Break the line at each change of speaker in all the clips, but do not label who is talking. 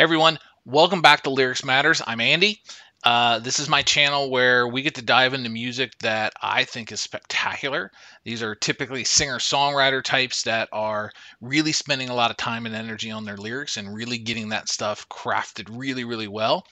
everyone, welcome back to Lyrics Matters. I'm Andy. This is my channel where we get to dive into music that I think is spectacular. These are typically singer-songwriter types that are really spending a lot of time and energy on their lyrics and really getting that stuff crafted really, really well.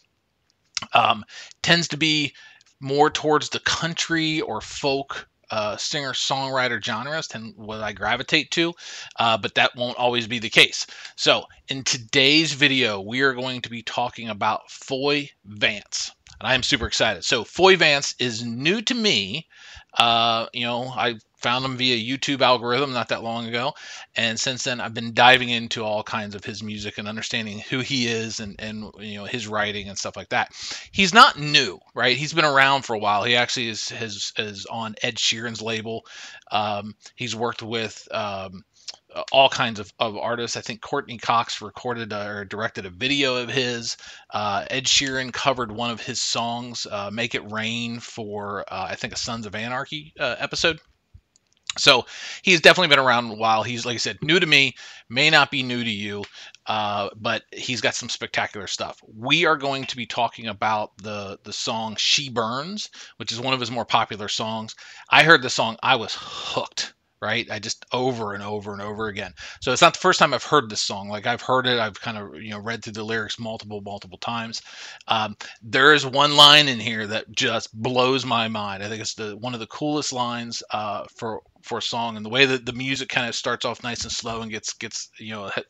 Tends to be more towards the country or folk singer-songwriter genres than what I gravitate to, but that won't always be the case. So in today's video, we are going to be talking about Foy Vance, and I am super excited. So Foy Vance is new to me. I found him via YouTube algorithm not that long ago, and since then I've been diving into all kinds of his music and understanding who he is and his writing and stuff like that. He's not new, right? He's been around for a while. He actually is on Ed Sheeran's label. He's worked with all kinds of artists. I think Courtney Cox recorded or directed a video of his. Ed Sheeran covered one of his songs, Make It Rain, for I think a Sons of Anarchy episode. So he's definitely been around a while. He's, like I said, new to me, may not be new to you, but he's got some spectacular stuff. We are going to be talking about the song She Burns, which is one of his more popular songs. I heard the song, I was hooked. Right? I just over and over and over again. So it's not the first time I've heard this song. Like, I've heard it. I've kind of, read through the lyrics multiple times. There is one line in here that just blows my mind. I think it's one of the coolest lines for a song, and the way that the music kind of starts off nice and slow and gets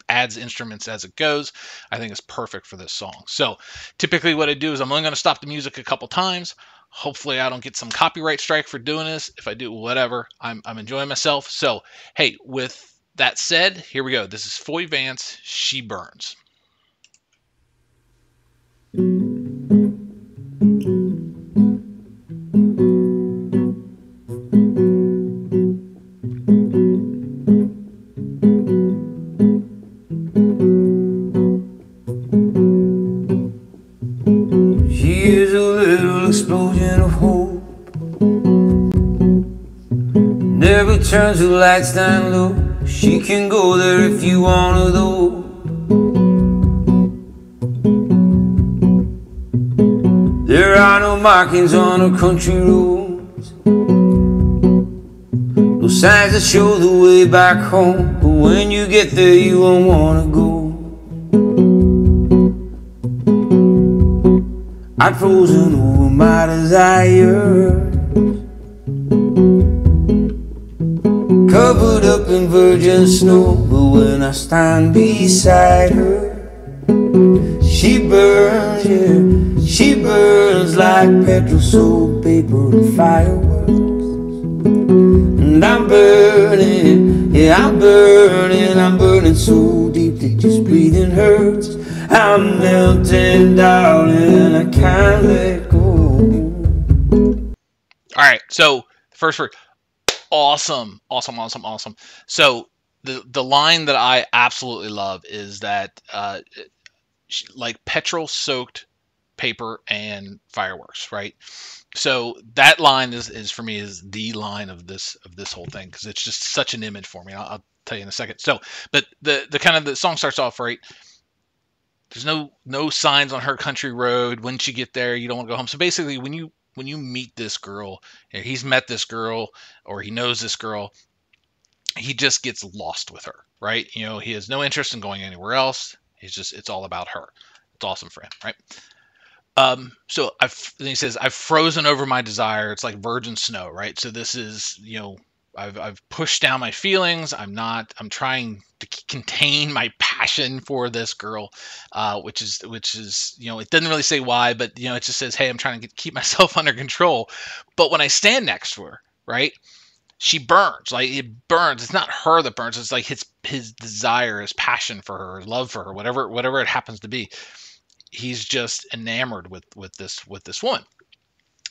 adds instruments as it goes, I think is perfect for this song. So typically what I do is I'm only going to stop the music a couple times. Hopefully I don't get some copyright strike for doing this. If I do, whatever. I'm enjoying myself. So, hey, with that said, here we go. This is Foy Vance, She Burns.
Here's a little explosion of hope. Never turns the lights down low. She can go there if you want her though. There are no markings on her country roads, no signs that show the way back home. But when you get there you won't wanna go. I'd frozen over my desires, covered up in virgin snow. But when I stand beside her, she burns, yeah, she burns like petrol, soap, paper, and fireworks. And I'm burning, yeah, I'm burning so deep that just breathing hurts. I'm melting, darling, I can't let go.
All right, so the first word, awesome. So the line that I absolutely love is that like petrol-soaked paper and fireworks, right? So that line is for me is the line of this whole thing, because it's just such an image for me. I'll tell you in a second. So, but the kind of the song starts off right. There's no signs on her country road. When she get there, you don't want to go home. So basically, when you meet this girl, he's met this girl or he knows this girl, he just gets lost with her, right? He has no interest in going anywhere else. It's all about her. It's awesome for him, right? So then he says, I've frozen over my desire. It's like virgin snow, right? So this is, I've pushed down my feelings. I'm trying to contain my passion for this girl, which is, it doesn't really say why, but, it just says, hey, I'm trying to keep myself under control. But when I stand next to her, right, she burns. Like, it burns. It's not her that burns. It's like his desire, his passion for her, his love for her, whatever it happens to be. He's just enamored with this woman.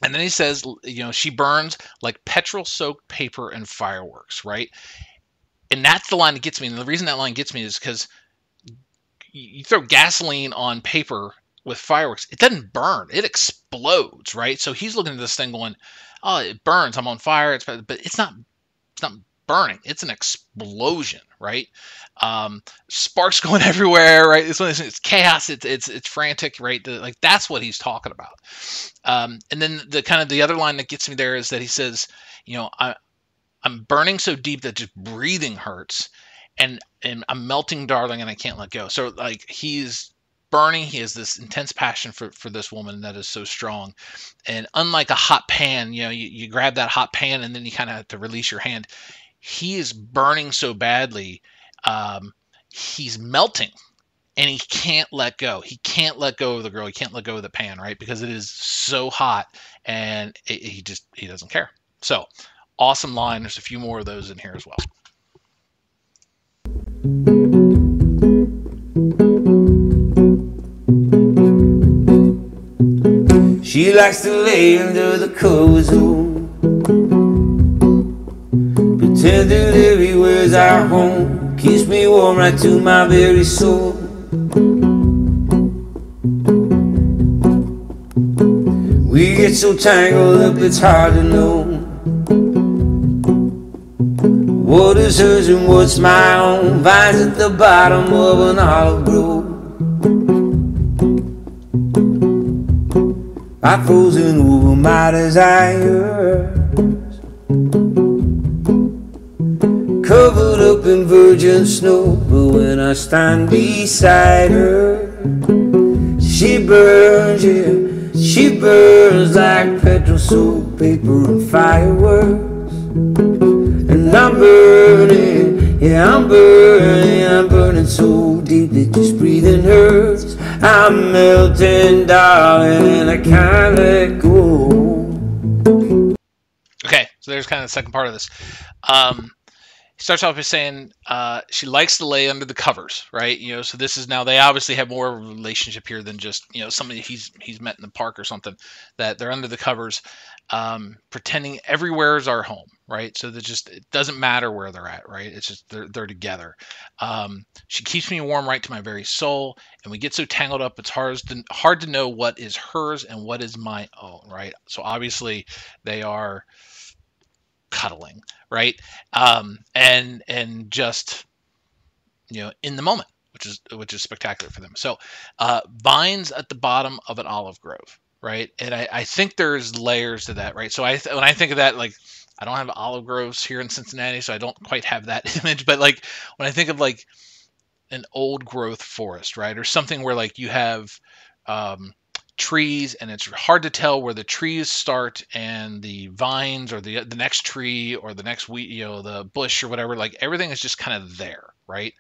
And then he says, she burns like petrol-soaked paper and fireworks, right? And that's the line that gets me. And the reason that line gets me is because you throw gasoline on paper with fireworks, it doesn't burn. It explodes, right? So he's looking at this thing going, oh, it burns. I'm on fire. But it's not burning. It's an explosion, right? Sparks going everywhere, right? It's chaos. It's frantic, right? Like that's what he's talking about. And then the other line that gets me there is that he says, you know, I'm burning so deep that just breathing hurts, and I'm melting, darling, and I can't let go. So like he's burning. He has this intense passion for this woman that is so strong. And unlike a hot pan, you know, you grab that hot pan and then you kind of have to release your hand. He is burning so badly, he's melting, and he can't let go. He can't let go of the girl. He can't let go of the pan, right? Because it is so hot, and he doesn't care. So awesome line. There's a few more of those in here as well.
She likes to lay under the covers, oh, pretend that everywhere's our home, keeps me warm right to my very soul. We get so tangled up it's hard to know what is hers and what's my own. Vines at the bottom of an olive grove, I've frozen over my desires, covered up in virgin snow. But when I stand beside her, she burns, yeah, she burns like petrol, soap, paper, and fireworks. And I'm burning, yeah, I'm burning so deep that just breathing hurts. I'm melting, darling, and I can't let go.
Okay, so there's kind of the second part of this. He starts off by saying she likes to lay under the covers, right? You know, so this is now, they obviously have more of a relationship here than just, you know, somebody he's met in the park or something, that they're under the covers, pretending everywhere is our home, right? So that just, it doesn't matter where they're at, right? It's just they're together. She keeps me warm right to my very soul, and we get so tangled up it's hard to know what is hers and what is my own, right? So obviously they are cuddling, right? And just, you know, in the moment, which is spectacular for them. So vines at the bottom of an olive grove, right? And I think there's layers to that, right? So when I think of that, like, I don't have olive groves here in Cincinnati, so I don't quite have that image. But like when I think of like an old growth forest, right, or something where like you have trees, and it's hard to tell where the trees start and the vines, or the next tree, or the next weed, you know, the bush or whatever. Like everything is just kind of there, right?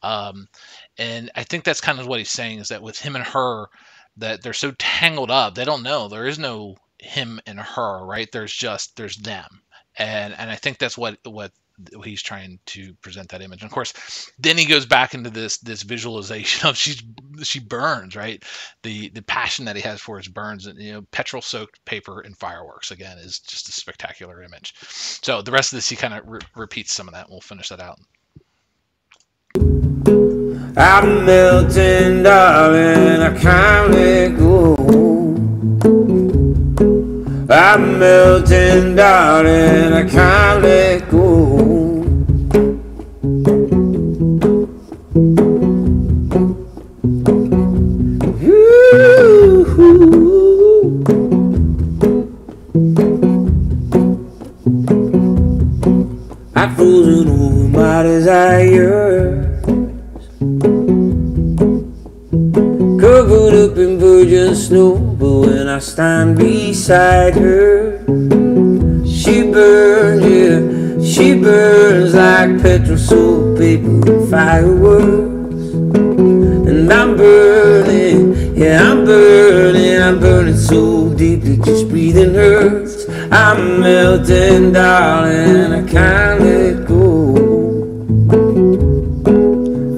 And I think that's kind of what he's saying, is that with him and her, that they're so tangled up, they don't know. There is no him and her, right? There's them, and I think that's what he's trying to present, that image. And of course, then he goes back into this visualization of she burns, right? The passion that he has for his burns, and, you know, petrol soaked paper and fireworks, again, is just a spectacular image. So the rest of this, he kind of repeats some of that, and we'll finish that out.
I'm melting, darling, I can't let go. I'm melting, darling, I can't let go. I've frozen over my desires, covered up in virgin snow. But when I stand beside her, she burns, yeah, she burns like petrol, soap, paper, and fireworks. And I'm burning, yeah, I'm burning so deep that just breathing hurts. I'm melting, darling, I can't let go.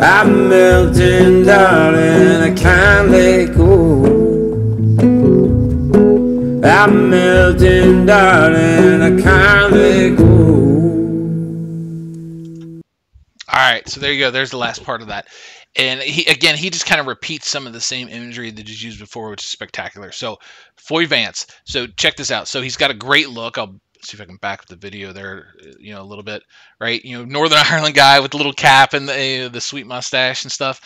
I'm melting, darling, I can't let go. I'm melting, darling, I can't let go.
All right, so there you go. There's the last part of that. And he just kind of repeats some of the same imagery that he's used before, which is spectacular. So Foy Vance. So check this out. So he's got a great look. see if I can back up the video there, a little bit, right? Northern Ireland guy with the little cap and the sweet mustache and stuff.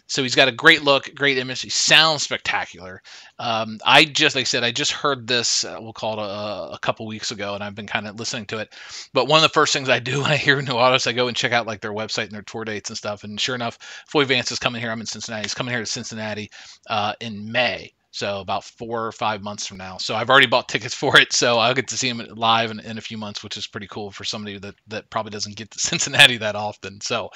So he's got a great look, great image. He sounds spectacular. Like I said, I just heard this, we'll call it a couple weeks ago, and I've been kind of listening to it. But one of the first things I do when I hear new artists, I go and check out like their website and their tour dates and stuff. And sure enough, Foy Vance is coming here. I'm in Cincinnati. He's coming here to Cincinnati in May. So about 4 or 5 months from now. So I've already bought tickets for it. So I'll get to see him live in a few months, which is pretty cool for somebody that probably doesn't get to Cincinnati that often. So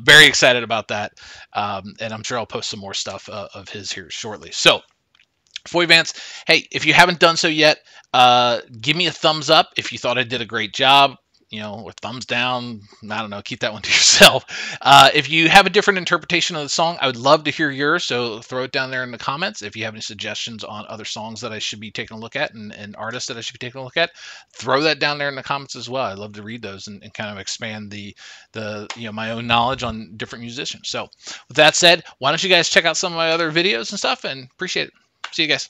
very excited about that. And I'm sure I'll post some more stuff of his here shortly. So Foy Vance, hey, if you haven't done so yet, give me a thumbs up if you thought I did a great job. Or thumbs down. I don't know. Keep that one to yourself. If you have a different interpretation of the song, I would love to hear yours. So throw it down there in the comments. If you have any suggestions on other songs that I should be taking a look at and artists that I should be taking a look at, throw that down there in the comments as well. I'd love to read those and kind of expand the my own knowledge on different musicians. So with that said, why don't you guys check out some of my other videos and stuff, and appreciate it. See you guys.